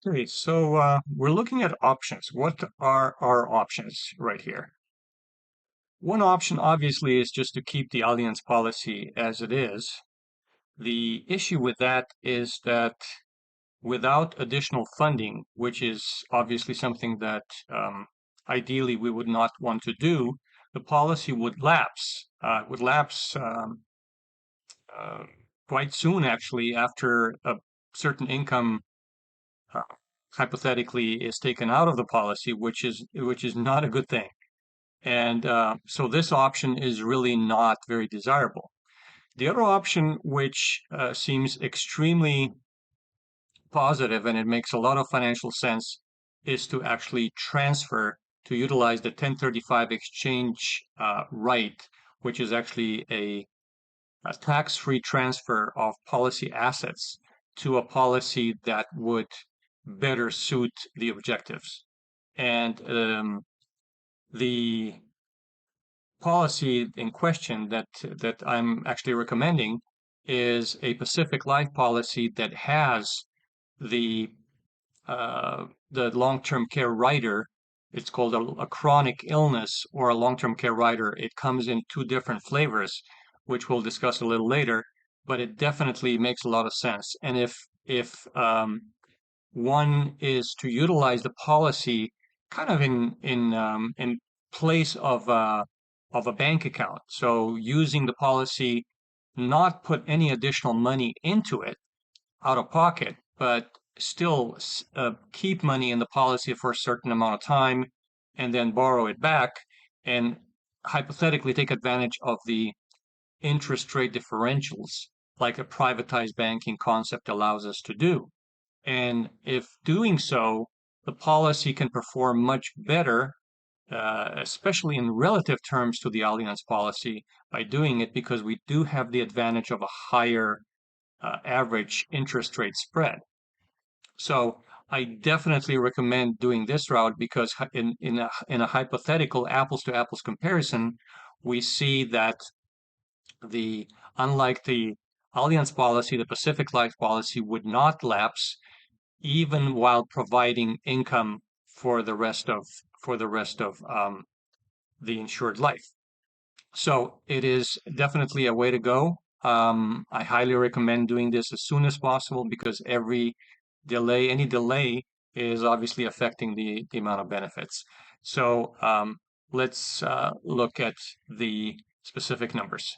Okay, so we're looking at options. What are our options right here? One option, obviously, is just to keep the Allianz policy as it is. The issue with that is that without additional funding, which is obviously something that ideally we would not want to do, the policy would lapse. Would lapse uh, quite soon, actually, after a certain income uh, hypothetically is taken out of the policy, which is not a good thing. And so this option is really not very desirable. The other option, which seems extremely positive and it makes a lot of financial sense, is to actually to utilize the 1035 exchange right, which is actually a tax-free transfer of policy assets to a policy that would better suit the objectives. And the policy in question that I'm actually recommending is a Pacific Life policy that has the the long-term care rider. It's called a chronic illness or a long-term care rider. It comes in two different flavors, which we'll discuss a little later, but it definitely makes a lot of sense. And if one is to utilize the policy kind of in place of a bank account. So using the policy, not put any additional money into it out of pocket, but still keep money in the policy for a certain amount of time and then borrow it back and hypothetically take advantage of the interest rate differentials like a privatized banking concept allows us to do. And if doing so, the policy can perform much better, especially in relative terms to the Allianz policy, by doing it because we do have the advantage of a higher average interest rate spread. So I definitely recommend doing this route because in a hypothetical apples to apples comparison, we see that the unlike the Allianz policy, the Pacific Life policy would not lapse even while providing income for the rest of the insured life. So it is definitely a way to go. I highly recommend doing this as soon as possible because any delay is obviously affecting the amount of benefits. So let's look at the specific numbers.